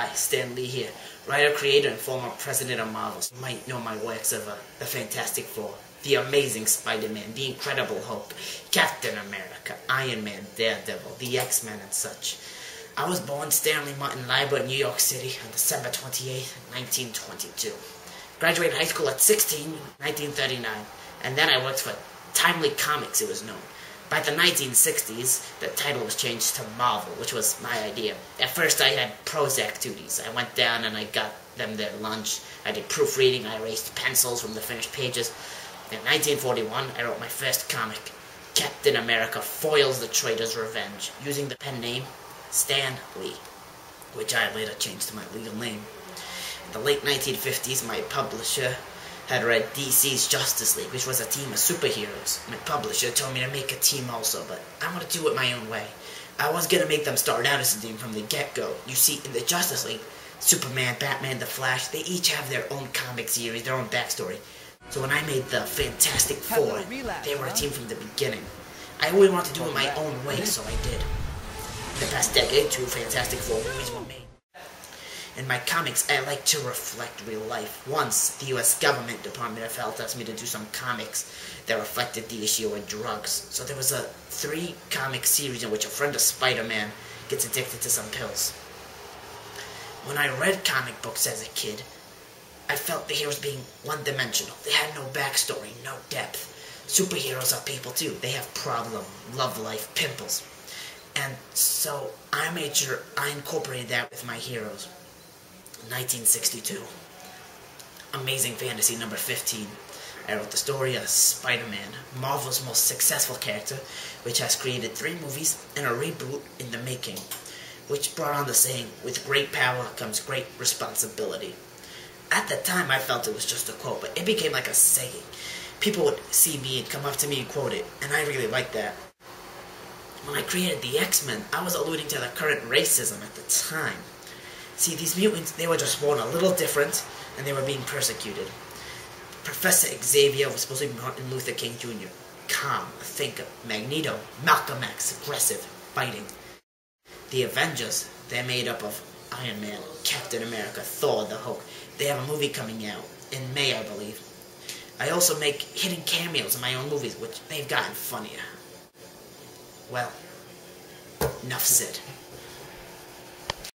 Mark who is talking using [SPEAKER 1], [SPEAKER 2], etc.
[SPEAKER 1] Hi, Stan Lee here, writer, creator, and former president of Marvel. You might know my works of The Fantastic Four, The Amazing Spider-Man, The Incredible Hulk, Captain America, Iron Man, Daredevil, The X-Men, and such. I was born Stanley Martin Lieber in New York City on December 28, 1922. Graduated high school at 16, 1939, and then I worked for Timely Comics, it was known. By the 1960s, the title was changed to Marvel, which was my idea. At first, I had Prozac duties. I went down and I got them their lunch. I did proofreading. I erased pencils from the finished pages. In 1941, I wrote my first comic, Captain America Foils the Traitor's Revenge, using the pen name Stan Lee, which I later changed to my legal name. In the late 1950s, my publisher had read DC's Justice League, which was a team of superheroes. My publisher told me to make a team also, but I want to do it my own way. I was going to make them start out as a team from the get-go. You see, in the Justice League, Superman, Batman, The Flash, they each have their own comic series, their own backstory. So when I made the Fantastic Four, they were a team from the beginning. I always wanted to do it my own way, so I did. In the past decade, 2 Fantastic Four movies were made. In my comics, I like to reflect real life. Once, the U.S. government Department of Health asked me to do some comics that reflected the issue of drugs. So there was a 3-comic series in which a friend of Spider-Man gets addicted to some pills. When I read comic books as a kid, I felt the heroes being one-dimensional. They had no backstory, no depth. Superheroes are people too. They have problems, love life, pimples. And so I made sure I incorporated that with my heroes. 1962. Amazing Fantasy number 15. I wrote the story of Spider-Man, Marvel's most successful character, which has created 3 movies and a reboot in the making, which brought on the saying, with great power comes great responsibility. At the time, I felt it was just a quote, but it became like a saying. People would see me and come up to me and quote it, and I really liked that. When I created the X-Men, I was alluding to the current racism at the time. See, these mutants, they were just born a little different, and they were being persecuted. Professor Xavier was supposed to be Martin Luther King Jr., calm, a thinker. Magneto, Malcolm X, aggressive, fighting. The Avengers, they're made up of Iron Man, Captain America, Thor, the Hulk. They have a movie coming out in May, I believe. I also make hidden cameos in my own movies, which they've gotten funnier. Well, enough said.